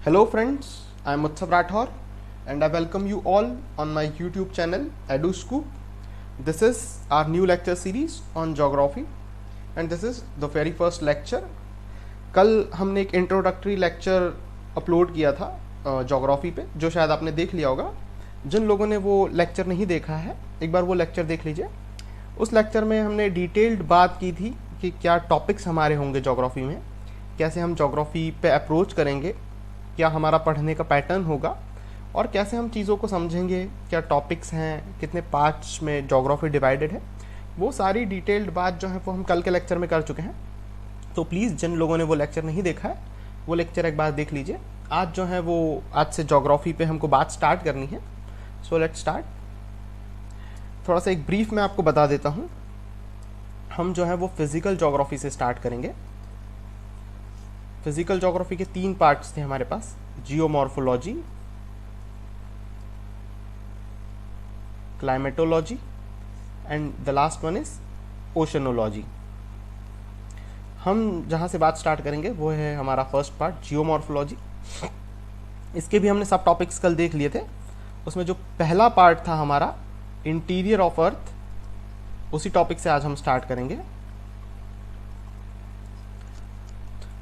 Hello friends, I am Utsav Rathor and I welcome you all on my YouTube channel EduScoop. This is our new lecture series on geography and this is the very first lecture. कल हमने एक introductory lecture upload किया था geography पे, जो शायद आपने देख लिया होगा। जिन लोगों ने वो लेक्चर नहीं देखा है, एक बार वो लेक्चर देख लीजिए। उस लेक्चर में हमने डिटेल्ड बात की थी कि क्या टॉपिक्स हमारे होंगे ज्योग्राफी में, कैसे हम ज्योग्राफी पे अप्रोच करेंगे, क्या हमारा पढ़ने का पैटर्न होगा और कैसे हम चीज़ों को समझेंगे, क्या टॉपिक्स हैं, कितने पार्ट्स में ज्योग्राफी डिवाइडेड है। वो सारी डिटेल्ड बात जो है वो हम कल के लेक्चर में कर चुके हैं। तो प्लीज़ जिन लोगों ने वो लेक्चर नहीं देखा है वो लेक्चर एक बार देख लीजिए। आज जो है वो आज से ज्योग्राफी पे हमको बात स्टार्ट करनी है। सो लेट्स स्टार्ट। थोड़ा सा एक ब्रीफ में आपको बता देता हूँ। हम जो है वो फिजिकल ज्योग्राफी से स्टार्ट करेंगे। फिजिकल ज्योग्राफी के 3 पार्ट्स थे हमारे पास, geomorphology, climatology and the last one is oceanology. हम जहाँ से बात स्टार्ट करेंगे वो है हमारा फर्स्ट पार्ट, जियोमॉर्फोलॉजी। इसके भी हमने सब टॉपिक्स कल देख लिए थे। उसमें जो पहला पार्ट था हमारा इंटीरियर ऑफ अर्थ, उसी टॉपिक से आज हम स्टार्ट करेंगे।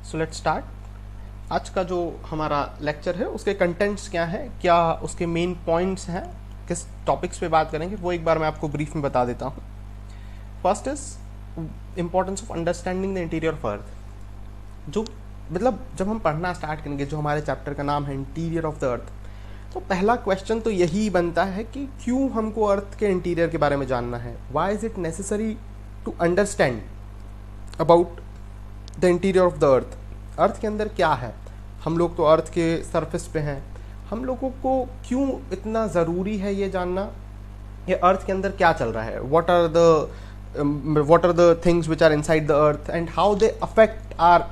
सो लेट्स स्टार्ट। आज का जो हमारा लेक्चर है उसके कंटेंट्स क्या है, क्या उसके मेन पॉइंट्स हैं, किस टॉपिक्स पे बात करेंगे, वो एक बार मैं आपको ब्रीफ में बता देता हूँ। First is importance of understanding the interior of अर्थ। जो मतलब जब हम पढ़ना स्टार्ट करेंगे, जो हमारे चैप्टर का नाम है इंटीरियर ऑफ द अर्थ, तो पहला क्वेश्चन तो यही बनता है कि क्यों हमको अर्थ के इंटीरियर के बारे में जानना है। Why is it necessary to understand about the interior of the earth. Earth के अंदर क्या है, हम लोग तो अर्थ के सरफेस पे हैं, हम लोगों को क्यों इतना ज़रूरी है ये जानना ये अर्थ के अंदर क्या चल रहा है, what are the things which are inside the earth and how they affect our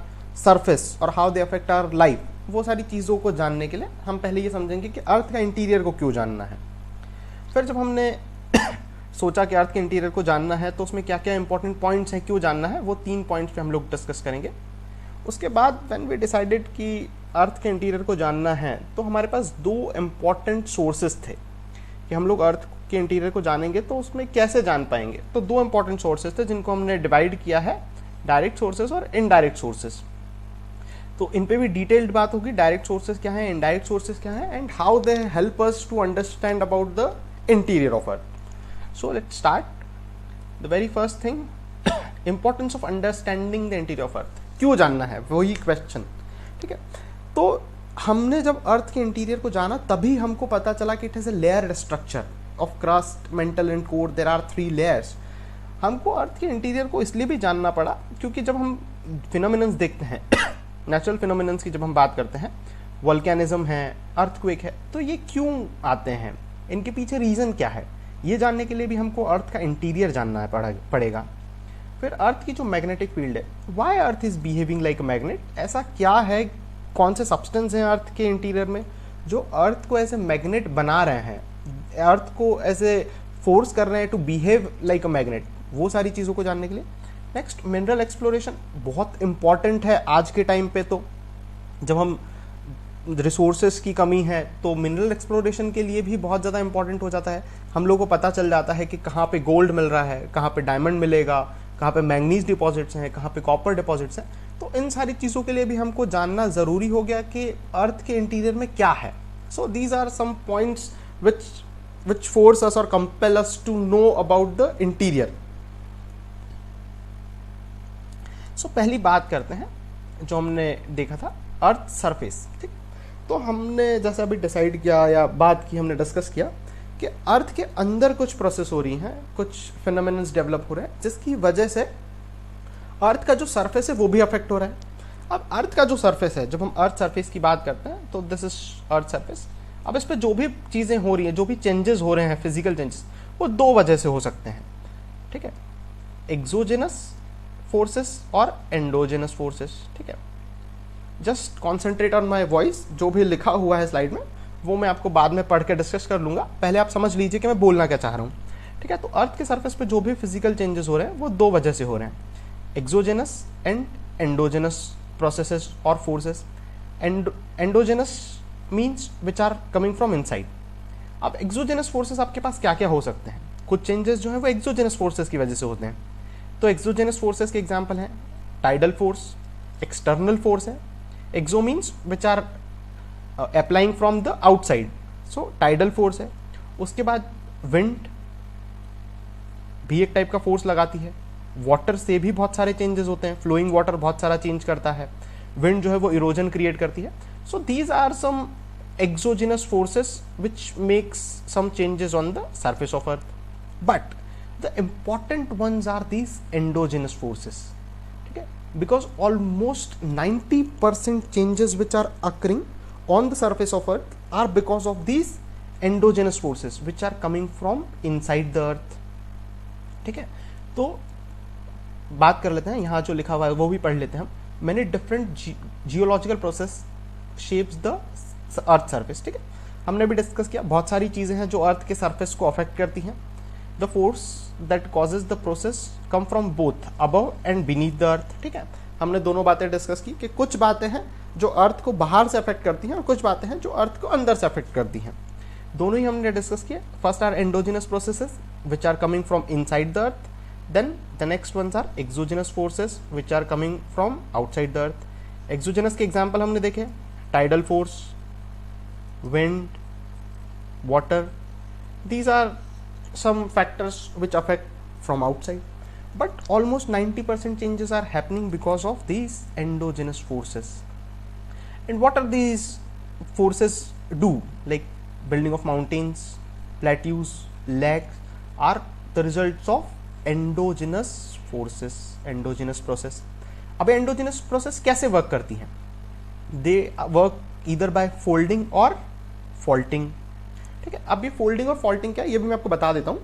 surface और how they affect our life. वो सारी चीज़ों को जानने के लिए हम पहले ये समझेंगे कि अर्थ का इंटीरियर को क्यों जानना है। फिर जब हमने सोचा कि अर्थ के इंटीरियर को जानना है तो उसमें क्या क्या इंपॉर्टेंट पॉइंट्स हैं, क्यों जानना है, वो 3 पॉइंट्स पे हम लोग डिस्कस करेंगे। उसके बाद व्हेन वी डिसाइडेड कि अर्थ के इंटीरियर को जानना है तो हमारे पास 2 इम्पॉर्टेंट सोर्सेज थे कि हम लोग अर्थ के इंटीरियर को जानेंगे तो उसमें कैसे जान पाएंगे। तो 2 इम्पॉर्टेंट सोर्सेज थे जिनको हमने डिवाइड किया है, डायरेक्ट सोर्सेज और इनडायरेक्ट सोर्सेज। तो इन पे भी डिटेल्ड बात होगी, डायरेक्ट सोर्सेज क्या है, इनडायरेक्ट सोर्सेज क्या है and how they help us to understand about the interior of earth. So let's start. The very first thing, importance of understanding the interior of earth. क्यों जानना है, वही क्वेश्चन। ठीक है, तो हमने जब अर्थ के इंटीरियर को जाना तभी हमको पता चला कि it is a layer structure of crust, mantle and core. There are 3 layers. हमको अर्थ के इंटीरियर को इसलिए भी जानना पड़ा क्योंकि जब हम फिनोमिनन्स देखते हैं, नेचुरल फिनोमिनन्स की जब हम बात करते हैं, वोल्केनिज्म है, अर्थक्वेक है, तो ये क्यों आते हैं, इनके पीछे रीज़न क्या है, ये जानने के लिए भी हमको अर्थ का इंटीरियर जानना पड़ेगा। फिर अर्थ की जो मैग्नेटिक फील्ड है, why earth is behaving like a magnet, ऐसा क्या है, कौन से सब्सटेंस हैं अर्थ के इंटीरियर में जो अर्थ को ऐसे मैग्नेट बना रहे हैं, अर्थ को ऐसे फोर्स कर रहे हैं to behave like a magnet. वो सारी चीज़ों को जानने के लिए नेक्स्ट मिनरल एक्सप्लोरेशन बहुत इंपॉर्टेंट है आज के टाइम पे। तो जब हम रिसोर्सेज की कमी है तो मिनरल एक्सप्लोरेशन के लिए भी बहुत ज़्यादा इंपॉर्टेंट हो जाता है। हम लोगों को पता चल जाता है कि कहाँ पे गोल्ड मिल रहा है, कहाँ पे डायमंड मिलेगा, कहाँ पे मैंगनीज डिपॉजिट्स हैं, कहाँ पे कॉपर डिपॉजिट्स हैं। तो इन सारी चीज़ों के लिए भी हमको जानना ज़रूरी हो गया कि अर्थ के इंटीरियर में क्या है। So these are some points which force us और compel us to know about the interior. So पहली बात करते हैं जो हमने देखा था, अर्थ सरफेस। ठीक, तो हमने जैसे अभी डिसाइड किया या बात की, हमने डिस्कस किया कि अर्थ के अंदर कुछ प्रोसेस हो रही हैं, कुछ फिनोमेनन्स डेवलप हो रहे हैं जिसकी वजह से अर्थ का जो सरफेस है वो भी अफेक्ट हो रहा है। अब अर्थ का जो सरफेस है, जब हम अर्थ सरफेस की बात करते हैं तो दिस इज अर्थ सरफेस। अब इस पर जो भी चीज़ें हो रही हैं, जो भी चेंजेस हो रहे हैं, फिजिकल चेंजेस, वो 2 वजह से हो सकते हैं। ठीक है, एक्सोजेनस फोर्सेस और एंडोजेनस फोर्सेस। ठीक है, just concentrate on my voice. जो भी लिखा हुआ है स्लाइड में वो मैं आपको बाद में पढ़ के डिस्कस कर लूँगा, पहले आप समझ लीजिए कि मैं बोलना क्या चाह रहा हूँ। ठीक है, तो अर्थ के सरफेस पे जो भी फिजिकल चेंजेस हो रहे हैं वो 2 वजह से हो रहे हैं, एक्सोजेनस एंड एंडोजेनस प्रोसेसेस और forces. Endogenous means which are coming from inside. अब एक्सोजेनस फोर्सेस आपके पास क्या क्या हो सकते हैं? कुछ चेंजेस जो है वो एक्सोजेनस फोर्सेस की वजह से होते हैं। तो एक्सोजेनस फोर्सेस के एग्जांपल हैं टाइडल फोर्स, एक्सटर्नल फोर्स है। Exo means which are applying from the outside, so tidal force है। उसके बाद विंड भी एक टाइप का फोर्स लगाती है। वाटर से भी बहुत सारे चेंजेस होते हैं, फ्लोइंग वाटर बहुत सारा चेंज करता है। विंड जो है वो इरोजन क्रिएट करती है। So these are some exogenous forces which makes some changes on the surface of earth, but the important ones are these endogenous forces, ठीक है, because almost 90% changes which are occurring on the surface of earth are because of these endogenous forces which are coming from inside the earth, ठीक है। तो बात कर लेते हैं, यहाँ जो लिखा हुआ है वो भी पढ़ लेते हैं हम। many different geological process shapes the earth surface, ठीक है, हमने भी डिस्कस किया। बहुत सारी चीजें हैं जो अर्थ के सरफेस को अफेक्ट करती हैं। The force that causes the process come from both above and beneath the earth, ठीक है, हमने दोनों बातें डिस्कस की कि कुछ बातें हैं जो अर्थ को बाहर से अफेक्ट करती हैं और कुछ बातें हैं जो अर्थ को अंदर से अफेक्ट करती हैं। दोनों ही हमने डिस्कस किए। First are endogenous processes which are coming from inside the earth, then the next ones are exogenous forces which are coming from outside the earth. Exogenous के एग्जाम्पल हमने देखे tidal force, wind, water, these are some factors which affect from outside, but almost 90% changes are happening because of these endogenous forces. And what are these forces do? Like building of mountains, plateaus, lakes are the results of endogenous forces, endogenous process. अब endogenous process कैसे work करती हैं? They work either by folding or faulting, ठीक है। अब ये folding और faulting क्या है ये भी मैं आपको बता देता हूँ।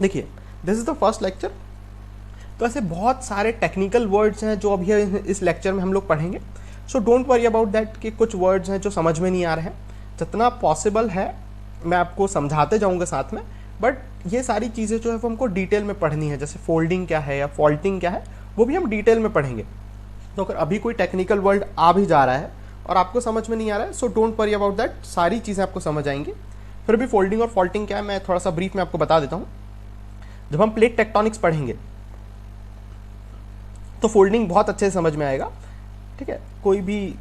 देखिए, this is the first lecture, तो ऐसे बहुत सारे टेक्निकल वर्ड्स हैं जो अभी इस लेक्चर में हम लोग पढ़ेंगे। So don't worry about that कि कुछ वर्ड्स हैं जो समझ में नहीं आ रहे हैं, जितना पॉसिबल है मैं आपको समझाते जाऊँगा साथ में, बट ये सारी चीज़ें जो है वो हमको डिटेल में पढ़नी है। जैसे फोल्डिंग क्या है या फॉल्टिंग क्या है वो भी हम डिटेल में पढ़ेंगे। तो अगर अभी कोई टेक्निकल वर्ड आ भी जा रहा है और आपको समझ में नहीं आ रहा है, so don't worry about that, सारी चीज़ें आपको समझ आएंगी। फिर भी फोल्डिंग और फॉल्टिंग क्या है मैं थोड़ा सा ब्रीफ में आपको बता देता हूँ। जब हम प्लेट टेक्टोनिक्स पढ़ेंगे तो फोल्डिंग बहुत अच्छे से समझ में आएगा, ठीक है। कोई भी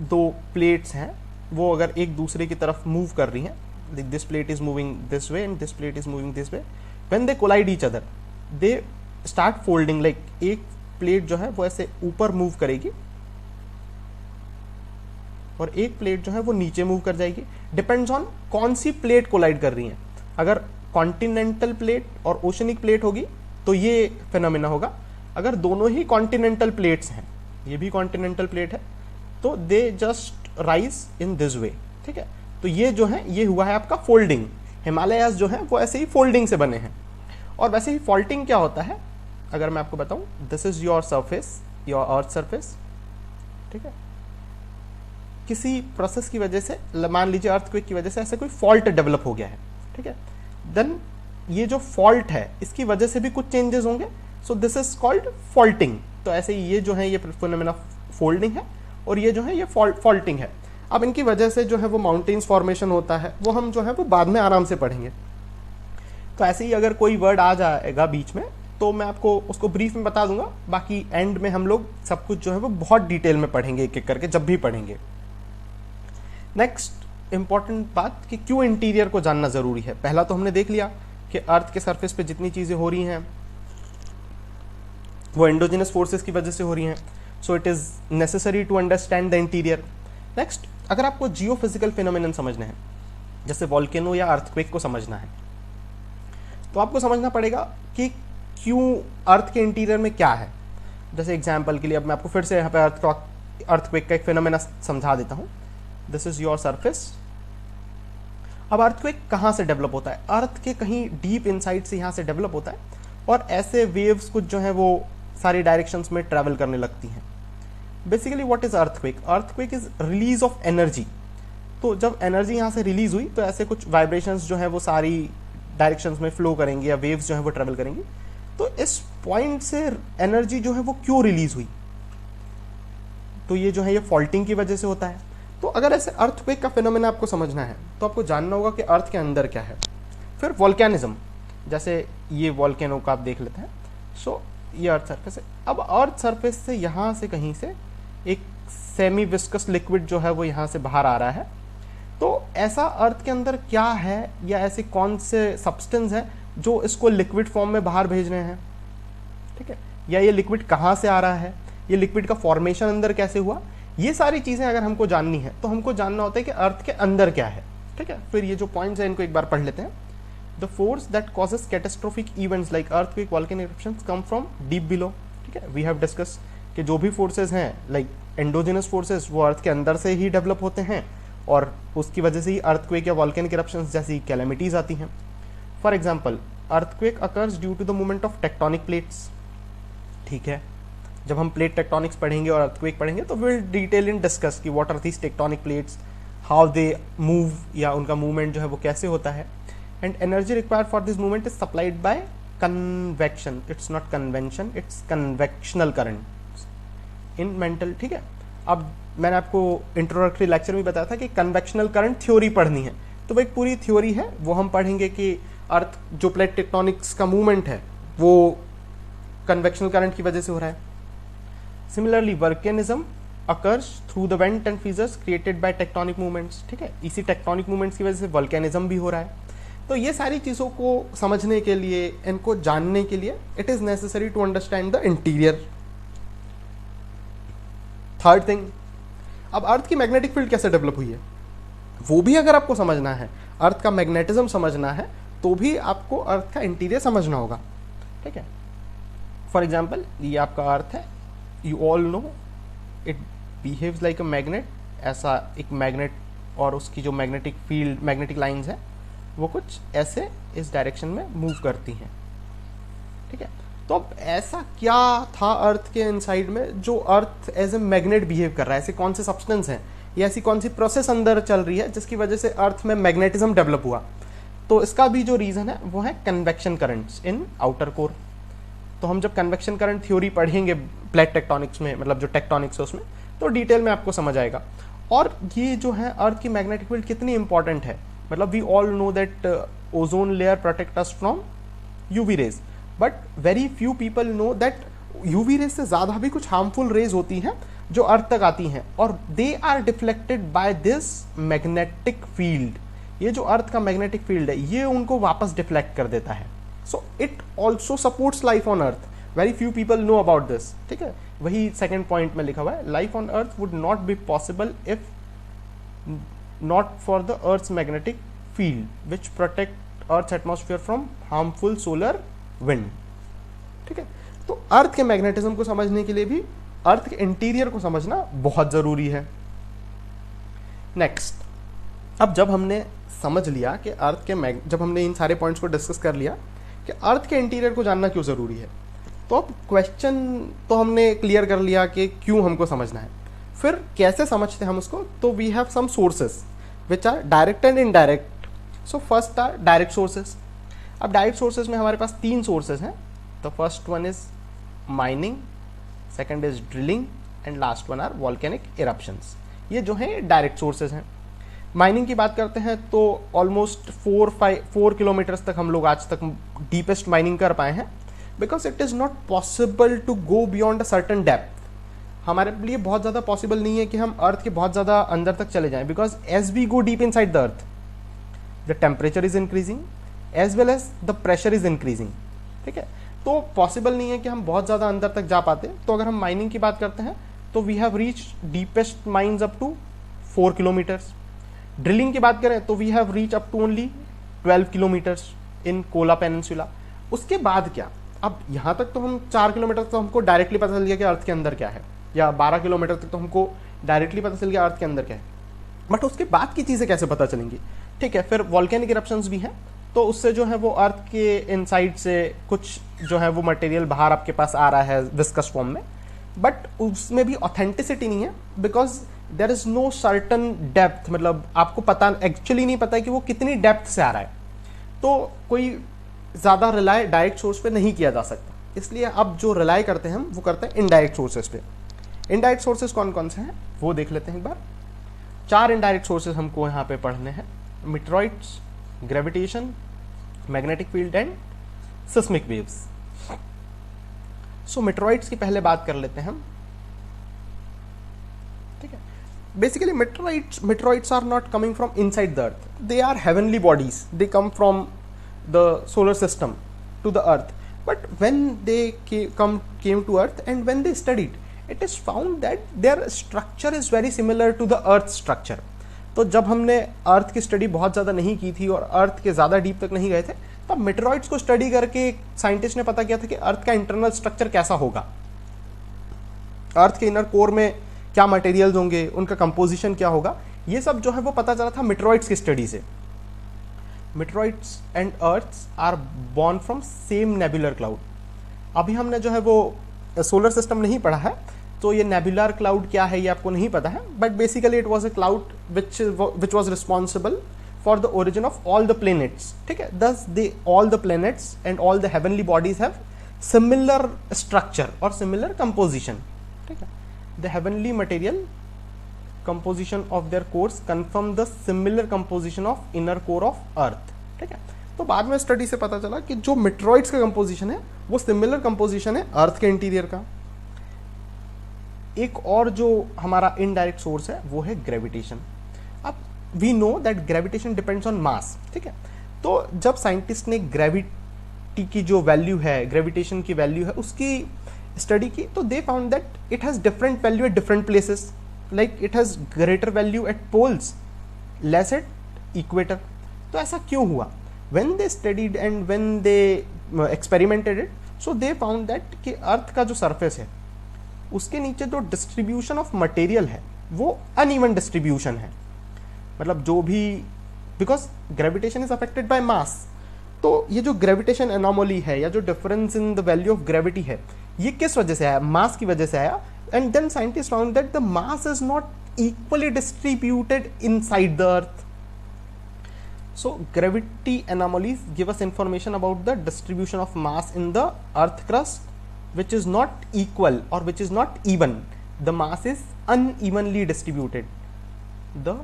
दो प्लेट्स हैं वो अगर एक दूसरे की तरफ मूव कर रही हैं, this plate is moving this way and this plate is moving this way, when they collide each other they start folding. Like एक प्लेट जो है वो ऐसे ऊपर मूव करेगी और एक प्लेट जो है वो नीचे मूव कर जाएगी। डिपेंड्स ऑन कौन सी प्लेट कोलाइड कर रही है। अगर कॉन्टिनेंटल प्लेट और ओशनिक प्लेट होगी तो ये फिनोमेना होगा। अगर दोनों ही कॉन्टिनेंटल प्लेट्स हैं, ये भी कॉन्टिनेंटल प्लेट है, तो they just rise in this way, ठीक है। तो ये जो है ये हुआ है आपका फोल्डिंग। हिमालयाज जो है वो ऐसे ही फोल्डिंग से बने हैं। और वैसे ही फॉल्टिंग क्या होता है अगर मैं आपको बताऊं, this is your surface, your earth surface, ठीक है। किसी प्रोसेस की वजह से, मान लीजिए अर्थक्वेक की वजह से ऐसे कोई फॉल्ट डेवलप हो गया है, ठीक है, देन ये जो फॉल्ट है इसकी वजह से भी कुछ चेंजेस होंगे, so this is called faulting. तो ऐसे ही ये जो है ये फिनोमेना फोल्डिंग है और ये जो है ये फॉल्टिंग है। अब इनकी वजह से जो है वो माउंटेन्स फॉर्मेशन होता है, वो हम जो है वो बाद में आराम से पढ़ेंगे। तो ऐसे ही अगर कोई वर्ड आ जाएगा बीच में तो मैं आपको उसको ब्रीफ में बता दूंगा, बाकी एंड में हम लोग सब कुछ जो है वो बहुत डिटेल में पढ़ेंगे एक एक करके जब भी पढ़ेंगे। नेक्स्ट इंपॉर्टेंट बात कि क्यों इंटीरियर को जानना जरूरी है। पहला तो हमने देख लिया कि अर्थ के सरफेस पे जितनी चीजें हो रही हैं वो एंडोजिनस फोर्सेस की वजह से हो रही हैं, so it is necessary to understand the interior. Next, अगर आपको जियोफिजिकल फिनोमेनन समझना है, जैसे वॉल्केनो या अर्थक्वेक को समझना है, तो आपको समझना पड़ेगा कि क्यों अर्थ के इंटीरियर में क्या है। जैसे एग्जाम्पल के लिए अब मैं आपको फिर से यहाँ पे अर्थक्वेक का एक फिनोमेना समझा देता हूँ। This is your surface. अब अर्थक्वेक कहाँ से डेवलप होता है? अर्थ के कहीं डीप इनसाइड से यहाँ से डेवलप होता है और ऐसे वेव्स कुछ जो है वो सारी डायरेक्शंस में ट्रैवल करने लगती हैं। Basically what is earthquake? Earthquake is release of energy. तो जब एनर्जी यहाँ से रिलीज हुई तो ऐसे कुछ वाइब्रेशंस जो है वो सारी डायरेक्शंस में फ्लो करेंगे या वेव्स जो है वो ट्रैवल करेंगी। तो इस पॉइंट से एनर्जी जो है वो क्यों रिलीज हुई? तो ये जो है ये फॉल्टिंग की वजह से होता है। तो अगर ऐसे अर्थक्वेक का फिनोमेना आपको समझना है तो आपको जानना होगा कि अर्थ के अंदर क्या है। फिर वॉल्केनिज्म, जैसे ये वॉल्केनो का आप देख लेते हैं। सो ये अर्थ सरफेस है। अब अर्थ सरफेस से यहाँ से कहीं से एक सेमी विस्कस लिक्विड जो है वो यहाँ से बाहर आ रहा है। तो ऐसा अर्थ के अंदर क्या है, या ऐसे कौन से सब्सटेंस है जो इसको लिक्विड फॉर्म में बाहर भेज रहे हैं, ठीक है, या ये लिक्विड कहाँ से आ रहा है, ये लिक्विड का फॉर्मेशन अंदर कैसे हुआ, ये सारी चीज़ें अगर हमको जाननी है तो हमको जानना होता है कि अर्थ के अंदर क्या है, ठीक है। फिर ये जो पॉइंट्स हैं इनको एक बार पढ़ लेते हैं। The force that causes catastrophic events like earthquake, volcanic eruptions come from deep below, ठीक है। वी हैव डिस्कस कि जो भी फोर्सेज हैं लाइक एंडोजिनस फोर्सेज वो अर्थ के अंदर से ही डेवलप होते हैं और उसकी वजह से ही अर्थक्वेक या वोल्केनिक इरप्शंस जैसी कैलेमिटीज आती हैं। For example earthquake occurs due to the movement of tectonic plates, ठीक है। जब हम प्लेट टेक्टोनिक्स पढ़ेंगे और अर्थक्वेक पढ़ेंगे तो विल डिटेल इन डिस्कस कि what are these tectonic plates, how they move, या उनका मूवमेंट जो है वो कैसे होता है। And energy required for this movement is supplied by convection, it's not convention, it's convectional current in mantle, ठीक है। अब मैंने आपको इंट्रोडक्टरी लेक्चर में बताया था कि कन्वेक्शनल करंट थ्योरी पढ़नी है, तो वो एक पूरी थ्योरी है, वो हम पढ़ेंगे कि अर्थ जो प्लेट टेक्टोनिक्स का मूवमेंट है वो कन्वेक्शनल करंट की वजह से हो रहा है। Similarly volcanism occurs through the vent and fissures created by tectonic movements, ठीक है। इसी टेक्टोनिक मूवमेंट्स की वजह से वोल्केनिज्म भी हो रहा है। तो ये सारी चीज़ों को समझने के लिए, इनको जानने के लिए it is necessary to understand the interior. Third thing, अब अर्थ की मैग्नेटिक फील्ड कैसे डेवलप हुई है वो भी अगर आपको समझना है, अर्थ का मैग्नेटिज्म समझना है तो भी आपको अर्थ का इंटीरियर समझना होगा, ठीक है। फॉर एग्जाम्पल ये आपका अर्थ है, you all know it behaves like a magnet, ऐसा एक मैग्नेट, और उसकी जो मैग्नेटिक फील्ड, मैग्नेटिक लाइंस है वो कुछ ऐसे इस डायरेक्शन में मूव करती हैं, ठीक है। तो अब ऐसा क्या था अर्थ के इनसाइड में जो earth as a magnet behave कर रहा है, ऐसे कौन से सब्सटेंस हैं या ऐसी कौन सी प्रोसेस अंदर चल रही है जिसकी वजह से अर्थ में मैग्नेटिज्म डेवलप हुआ। तो इसका भी जो रीज़न है वो है convection currents in outer core. तो हम जब कन्वेक्शन करंट थ्योरी पढ़ेंगे प्लेट टेक्टोनिक्स में, मतलब जो टेक्टोनिक्स है उसमें, तो डिटेल में आपको समझ आएगा। और ये जो है अर्थ की मैग्नेटिक फील्ड कितनी इंपॉर्टेंट है, मतलब we all know that ozone layer protect us from UV rays, but very few people know that UV rays से ज़्यादा भी कुछ हार्मफुल रेज होती हैं जो अर्थ तक आती हैं, और they are deflected by this magnetic field. ये जो अर्थ का मैग्नेटिक फील्ड है ये उनको वापस डिफ्लेक्ट कर देता है। So it also supports life on earth, very few people know about this, ठीक है। वही सेकेंड पॉइंट में लिखा हुआ है, life on earth would not be possible if not for the earth's magnetic field which protect earth's atmosphere from harmful solar wind, ठीक है। तो अर्थ के मैग्नेटिज्म को समझने के लिए भी अर्थ के इंटीरियर को समझना बहुत जरूरी है। नेक्स्ट, अब जब हमने समझ लिया कि अर्थ के जब हमने इन सारे पॉइंट्स को डिस्कस कर लिया कि अर्थ के इंटीरियर को जानना क्यों ज़रूरी है, तो अब क्वेश्चन तो हमने क्लियर कर लिया कि क्यों हमको समझना है। फिर कैसे समझते हैं हम उसको, तो we have some sources which are direct and indirect. So first are direct sources. अब डायरेक्ट सोर्सेज में हमारे पास 3 सोर्सेज हैं। The first one is mining, second is drilling, and last one are volcanic eruptions. ये जो है direct sources हैं। Mining की बात करते हैं तो ऑलमोस्ट 4 किलोमीटर्स तक हम लोग आज तक डीपेस्ट माइनिंग कर पाए हैं, because it is not possible to go beyond a certain depth. हमारे लिए बहुत ज़्यादा पॉसिबल नहीं है कि हम अर्थ के बहुत ज़्यादा अंदर तक चले जाएं, because as we go deep inside the earth the temperature is increasing as well as the pressure is increasing, ठीक है। तो पॉसिबल नहीं है कि हम बहुत ज़्यादा अंदर तक जा पाते। तो अगर हम माइनिंग की बात करते हैं तो we have reach deepest mines up to 4 kilometres. Drilling की बात करें तो we have reach up to only 12 kilometres in Kola peninsula. उसके बाद क्या, अब यहाँ तक तो हम 4 किलोमीटर तो हमको डायरेक्टली पता चल गया कि अर्थ के अंदर क्या है, या 12 किलोमीटर तक तो हमको डायरेक्टली पता चल गया अर्थ के अंदर क्या है, बट उसके बाद की चीज़ें कैसे पता चलेंगी, ठीक है। फिर वॉल्केनिक इरप्शंस भी हैं, तो उससे जो है वो अर्थ के इनसाइड से कुछ जो है वो मटेरियल बाहर आपके पास आ रहा है विस्कस फॉर्म में, बट उसमें भी ऑथेंटिसिटी नहीं है, because there is no certain depth. मतलब आपको पता एक्चुअली नहीं पता है कि वो कितनी डेप्थ से आ रहा है, तो कोई ज़्यादा रिलाय डायरेक्ट सोर्स पे नहीं किया जा सकता। इसलिए अब जो रिलाय करते हैं हम वो करते हैं इनडायरेक्ट सोर्सेज पे। इनडायरेक्ट सोर्सेज कौन कौन से हैं वो देख लेते हैं एक बार। 4 इनडायरेक्ट सोर्सेज हमको यहाँ पे पढ़ने हैं, meteoroids, gravitation, magnetic field and seismic waves. So meteoroids की पहले बात कर लेते हैं हम, ठीक है। Basically meteorites are not coming from inside the earth, they are heavenly bodies, they come from the solar system to the earth, but when they came to earth and when they studied, it is found that their structure is very similar to the earth structure। तो जब हमने अर्थ की study बहुत ज़्यादा नहीं की थी और अर्थ के ज़्यादा डीप तक नहीं गए थे, तब मेटेरॉइड्स को स्टडी करके साइंटिस्ट ने पता किया था कि अर्थ का इंटरनल स्ट्रक्चर कैसा होगा, अर्थ के इनर कोर में क्या मटेरियल्स होंगे, उनका कंपोजिशन क्या होगा, ये सब जो है वो पता चला था मेटेरॉइड्स की स्टडी से। Meteoroids and earths are born from same nebular cloud. अभी हमने जो है वो सोलर सिस्टम नहीं पढ़ा है, तो ये नेबुलर क्लाउड क्या है ये आपको नहीं पता है, but basically it was a cloud which was responsible for the origin of all the planets, ठीक है। दस they all the planets and all the heavenly bodies have similar structure और सिमिलर कंपोजिशन, ठीक है। The heavenly material composition of their cores confirm the similar composition of inner core of earth, ठीक है। तो बाद में स्टडी से पता चला कि जो मेटेरॉइड्स का कंपोजिशन है वो सिमिलर कंपोजिशन है अर्थ के इंटीरियर का। एक और जो हमारा इनडायरेक्ट सोर्स है वो है ग्रेविटेशन। अब we know that gravitation depends on mass, ठीक है। तो जब साइंटिस्ट ने ग्रेविटी की जो वैल्यू है, ग्रेविटेशन की वैल्यू है, उसकी स्टडी की, तो they found that it has different value at different places, like it has greater value at poles, less at equator. तो ऐसा क्यों हुआ? When they studied and when they experimented it, so they found that कि earth का जो surface है उसके नीचे जो डिस्ट्रीब्यूशन ऑफ मटेरियल है वो अनइवन डिस्ट्रीब्यूशन है। मतलब जो भी, because gravitation is affected by mass, तो ये जो ग्रेविटेशन एनोमली है या जो difference in the value of gravity है, ये किस वजह से आया? मास की वजह से आया। And then scientist found that the mass is not equally distributed inside the earth. So gravity anomalies give us information about the distribution of mass in the earth crust which is not equal or which is not even. The mass is unevenly distributed. The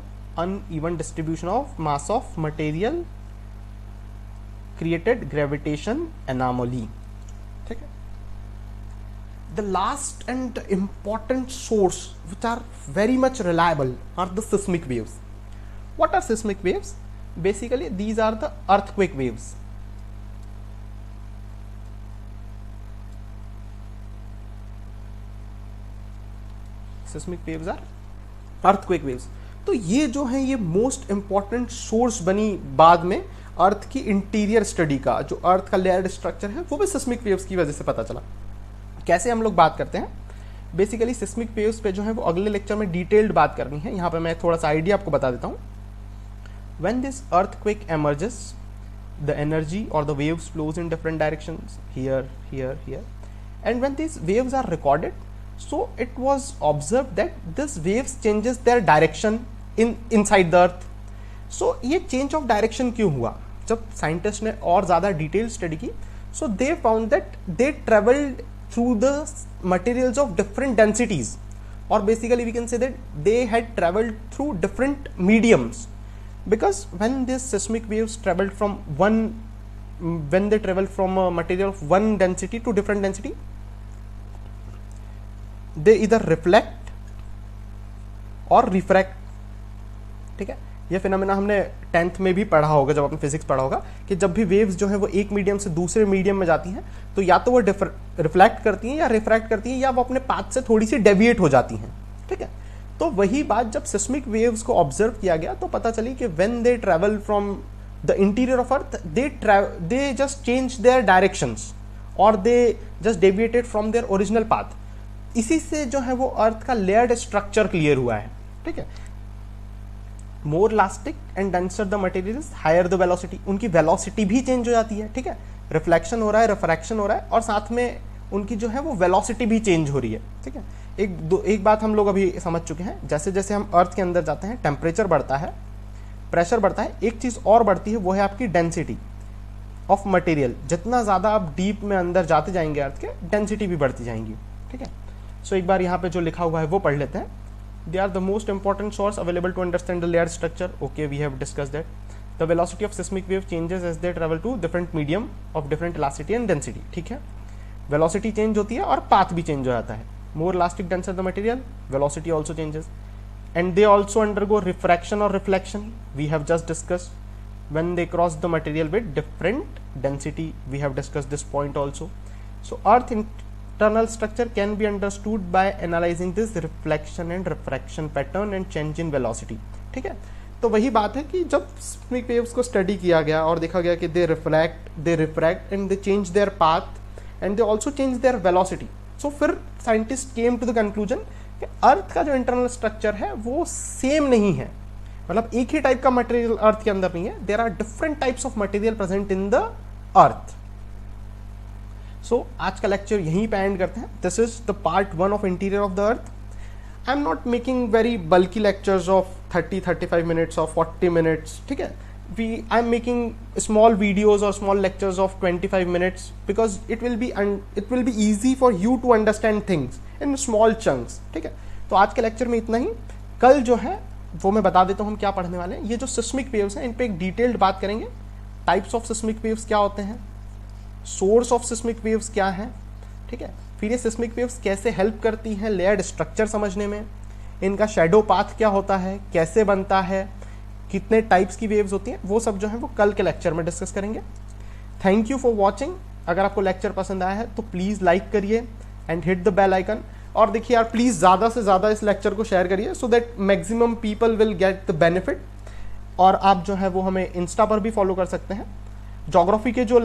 uneven distribution of mass of material created gravitation anomaly. ठीक है? The last and important source which are very much reliable are the seismic waves. What are seismic waves? Basically these are the earthquake waves. Seismic waves are earthquake waves. तो ये जो है ये most important source बनी बाद में अर्थ की interior study का। जो अर्थ का लेयर्ड स्ट्रक्चर है वो भी सिस्मिक वेव्स की वजह से पता चला। कैसे हम लोग बात करते हैं? बेसिकली सिस्मिक वेव्स पे जो है वो अगले लेक्चर में डिटेल्ड बात करनी है। यहाँ पे मैं थोड़ा सा आइडिया आपको बता देता हूँ। When this earthquake emerges, the energy और the waves flows in different directions, here here here, and when this waves are recorded, so it was observed that this waves changes their direction inside the earth. so ये change of direction क्यों हुआ? जब scientist ने और ज़्यादा detail study की, so they found that they traveled through the materials of different densities, or basically we can say that they had traveled through different mediums, because when these seismic waves traveled from when they traveled from a material of one density to different density, दे इधर reflect और refract. ठीक है, ये phenomena हमने 10th में भी पढ़ा होगा, जब आपने फिजिक्स पढ़ा होगा, कि जब भी वेव्स जो है वो एक मीडियम से दूसरे मीडियम में जाती हैं तो या तो वो रिफ्लेक्ट करती हैं या रिफ्रैक्ट करती हैं, या वो अपने पाथ से थोड़ी सी डेविएट हो जाती हैं। ठीक है, तो वही बात जब सिस्मिक वेव्स को ऑब्जर्व किया गया तो पता चली कि when they travel from the interior of earth, they just change their directions और they just deviated from their original path. इसी से जो है वो अर्थ का लेयर्ड स्ट्रक्चर क्लियर हुआ है। ठीक है, more elastic and denser the material, higher the velocity, उनकी वेलोसिटी भी चेंज हो जाती है। ठीक है, रिफ्लेक्शन हो रहा है, रिफ्रैक्शन हो रहा है, और साथ में उनकी जो है वो वेलोसिटी भी चेंज हो रही है। ठीक है, एक बात हम लोग अभी समझ चुके हैं, जैसे जैसे हम अर्थ के अंदर जाते हैं टेम्परेचर बढ़ता है, प्रेशर बढ़ता है, एक चीज़ और बढ़ती है, वो है आपकी डेंसिटी ऑफ मटेरियल। जितना ज़्यादा आप डीप में अंदर जाते जाएंगे अर्थ के, डेंसिटी भी बढ़ती जाएंगी। ठीक है, सो एक बार यहाँ पे जो लिखा हुआ है वो पढ़ लेते हैं. They are the most important source available to understand the layer structure. Okay, we have discussed that. The velocity of seismic wave changes as they travel to different medium of different elasticity and density. ठीक है, velocity change होती है और path भी change हो जाता है. More elastic, denser the material, velocity also changes. And they also undergo refraction or reflection. We have just discussed when they cross the material with different density. We have discussed this point also. So Earth internal structure can be understood by analyzing this reflection and refraction pattern and change in velocity. ठीक है, तो वही बात है कि जब seismic waves को study किया गया और देखा गया कि they refract and they change their path and they also change their velocity. So फिर scientist came to the conclusion कि अर्थ का जो इंटरनल स्ट्रक्चर है वो सेम नहीं है, मतलब एक ही टाइप का मटेरियल अर्थ के अंदर नहीं है. There are different types of material present in the earth. So आज का लेक्चर यहीं पे एंड करते हैं. This is the part 1 of interior of the earth. I am not making very bulky lectures of 30-35 minutes और 40 minutes. ठीक है, I am making small videos और small lectures of 25 minutes because it will be easy for you to understand things in small chunks. ठीक है, तो आज के lecture में इतना ही. कल जो है वो मैं बता देता हूँ हम क्या पढ़ने वाले हैं. ये जो सिस्मिक वेव्स हैं इन पे एक डिटेल्ड बात करेंगे. टाइप्स ऑफ सिस्मिक वेव्स क्या होते हैं, सोर्स ऑफ सिस्मिक वेव्स क्या है. ठीक है, फिर ये सिस्मिक वेव्स कैसे हेल्प करती हैं लेयर्ड स्ट्रक्चर समझने में, इनका शैडो पाथ क्या होता है, कैसे बनता है, कितने टाइप्स की वेव्स होती हैं, वो सब जो है वो कल के लेक्चर में डिस्कस करेंगे. Thank you for watching. अगर आपको लेक्चर पसंद आया है तो प्लीज़ लाइक करिए and hit the bell icon. और देखिए यार, प्लीज़ ज़्यादा से ज़्यादा इस लेक्चर को शेयर करिए so that maximum people will get the benefit. और आप जो है वो हमें इंस्टा पर भी फॉलो कर सकते हैं. ज्योग्राफी के जो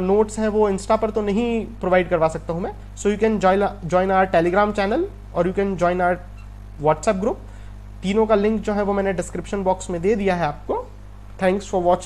नोट्स हैं वो इंस्टा पर तो नहीं प्रोवाइड करवा सकता हूँ मैं. So you can join our Telegram channel और you can join our WhatsApp group. तीनों का लिंक जो है वो मैंने डिस्क्रिप्शन बॉक्स में दे दिया है आपको. Thanks for watching.